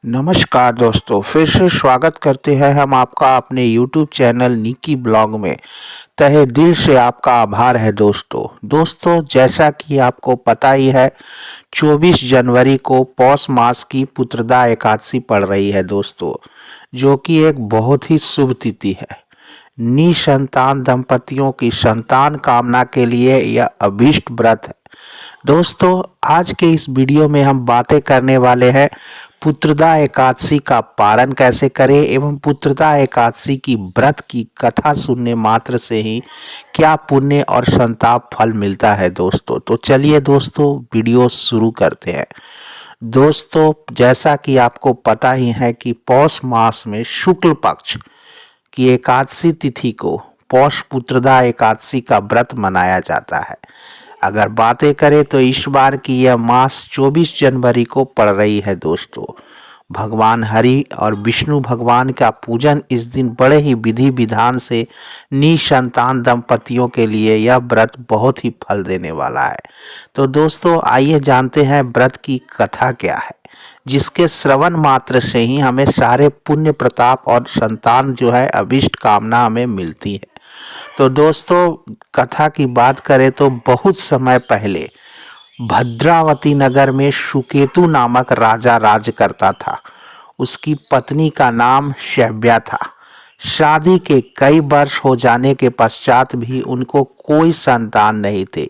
नमस्कार दोस्तों, फिर से स्वागत करते हैं हम आपका अपने YouTube चैनल निकी ब्लॉग में। तहे दिल से आपका आभार है दोस्तों, जैसा कि आपको पता ही है, 24 जनवरी को पौष मास की पुत्रदा एकादशी पड़ रही है दोस्तों, जो कि एक बहुत ही शुभ तिथि है। निसंतान दंपतियों की संतान कामना के लिए यह अभीष्ट व्रत है। दोस्तों, आज के इस वीडियो में हम बातें करने वाले हैं पुत्रदा एकादशी का पारण कैसे करें एवं पुत्रदा एकादशी की व्रत की कथा सुनने मात्र से ही क्या पुण्य और संताप फल मिलता है दोस्तों। तो चलिए दोस्तों, वीडियो शुरू करते हैं। दोस्तों, जैसा कि आपको पता ही है कि पौष मास में शुक्ल पक्ष की एकादशी तिथि को पौष पुत्रदा एकादशी का व्रत मनाया जाता है। अगर बातें करें तो इस बार की यह मास 24 जनवरी को पड़ रही है दोस्तों। भगवान हरि और विष्णु भगवान का पूजन इस दिन बड़े ही विधि विधान से निसंतान दंपतियों के लिए यह व्रत बहुत ही फल देने वाला है। तो दोस्तों, आइए जानते हैं व्रत की कथा क्या है, जिसके श्रवण मात्र से ही हमें सारे पुण्य प्रताप और संतान जो है अभिष्ट कामना हमें मिलती है। तो दोस्तों, कथा की बात करें तो बहुत समय पहले भद्रावती नगर में सुकेतु नामक राजा राज करता था। उसकी पत्नी का नाम शैव्या था। शादी के कई वर्ष हो जाने के पश्चात भी उनको कोई संतान नहीं थे।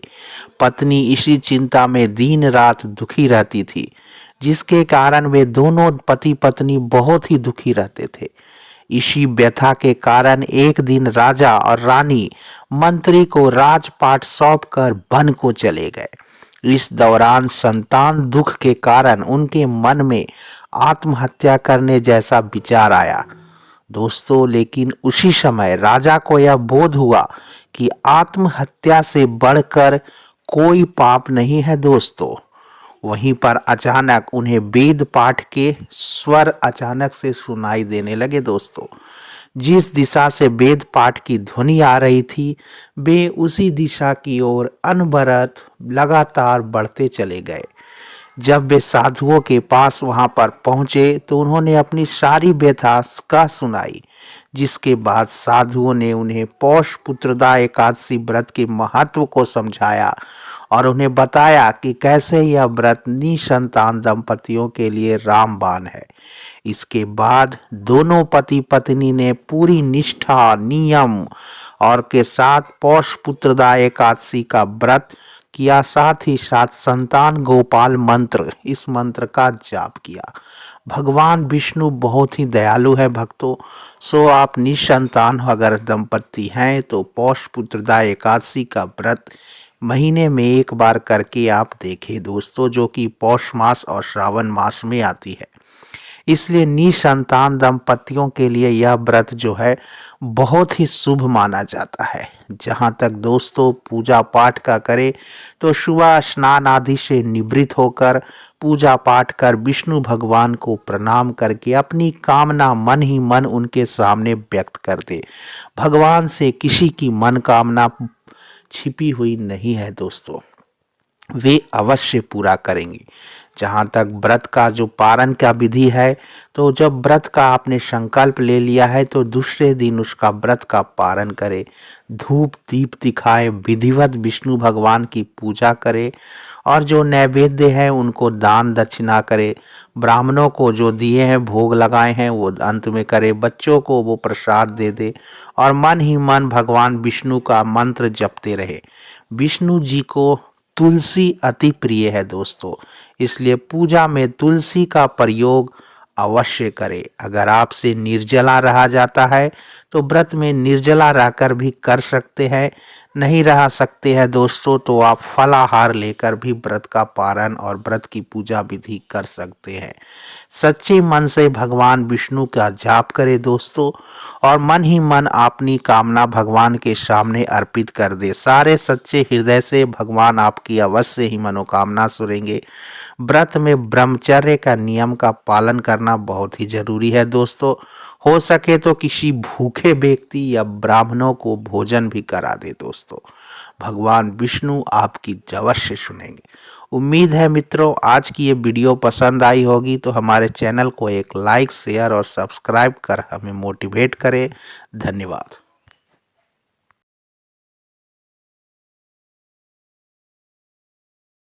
पत्नी इसी चिंता में दिन रात दुखी रहती थी, जिसके कारण वे दोनों पति पत्नी बहुत ही दुखी रहते थे। इसी व्यथा के कारण एक दिन राजा और रानी मंत्री को राजपाट सौंपकर वन को चले गए। इस दौरान संतान दुख के कारण उनके मन में आत्महत्या करने जैसा विचार आया दोस्तों। लेकिन उसी समय राजा को यह बोध हुआ कि आत्महत्या से बढ़कर कोई पाप नहीं है दोस्तों। वहीं पर अचानक उन्हें वेद पाठ के स्वर अचानक से सुनाई देने लगे दोस्तों। जिस दिशा से वेद पाठ की ध्वनि आ रही थी, वे उसी दिशा की ओर अनवरत लगातार बढ़ते चले गए। जब वे साधुओं के पास वहां पर पहुंचे तो उन्होंने अपनी सारी व्यथा कह सुनाई, जिसके बाद साधुओं ने उन्हें पौष पुत्रदा एकादशी व्रत के महत्व को समझाया और उन्हें बताया कि कैसे यह व्रत निसंतान दंपतियों के लिए रामबाण है। इसके बाद दोनों पति पत्नी ने पूरी निष्ठा नियम और के साथ पौष पुत्रदा एकादशी का व्रत किया, साथ ही साथ संतान गोपाल मंत्र, इस मंत्र का जाप किया। भगवान विष्णु बहुत ही दयालु है भक्तों। सो आप निसंतान अगर दंपति हैं तो पौष पुत्रदा एकादशी का व्रत महीने में एक बार करके आप देखें दोस्तों, जो कि पौष मास और श्रावण मास में आती है। इसलिए निसंतान दंपतियों के लिए यह व्रत जो है बहुत ही शुभ माना जाता है। जहाँ तक दोस्तों पूजा पाठ का करें तो सुबह स्नान आदि से निवृत्त होकर पूजा पाठ कर विष्णु भगवान को प्रणाम करके अपनी कामना मन ही मन उनके सामने व्यक्त कर दे। भगवान से किसी की मनोकामना छिपी हुई नहीं है दोस्तों, वे अवश्य पूरा करेंगे। जहाँ तक व्रत का जो पारण का विधि है, तो जब व्रत का आपने संकल्प ले लिया है तो दूसरे दिन उसका व्रत का पारण करें, धूप दीप दिखाए, विधिवत विष्णु भगवान की पूजा करें और जो नैवेद्य है उनको दान दक्षिणा करे। ब्राह्मणों को जो दिए हैं भोग लगाए हैं वो अंत में करे, बच्चों को वो प्रसाद दे दे और मन ही मन भगवान विष्णु का मंत्र जपते रहे। विष्णु जी को तुलसी अति प्रिय है दोस्तों, इसलिए पूजा में तुलसी का प्रयोग अवश्य करें। अगर आपसे निर्जला रहा जाता है तो व्रत में निर्जला रहकर भी कर सकते हैं। नहीं रह सकते हैं दोस्तों तो आप फलाहार लेकर भी व्रत का पारण और व्रत की पूजा विधि कर सकते हैं। सच्चे मन से भगवान विष्णु का जाप करें दोस्तों और मन ही मन अपनी कामना भगवान के सामने अर्पित कर दे। सारे सच्चे हृदय से भगवान आपकी अवश्य ही मनोकामना सुनेंगे। व्रत में ब्रह्मचर्य का नियम का पालन करना बहुत ही जरूरी है दोस्तों। हो सके तो किसी भूखे व्यक्ति या ब्राह्मणों को भोजन भी करा दे दोस्तों। भगवान विष्णु आपकी अवश्य सुनेंगे। उम्मीद है मित्रों आज की ये वीडियो पसंद आई होगी, तो हमारे चैनल को एक लाइक शेयर और सब्सक्राइब कर हमें मोटिवेट करें। धन्यवाद।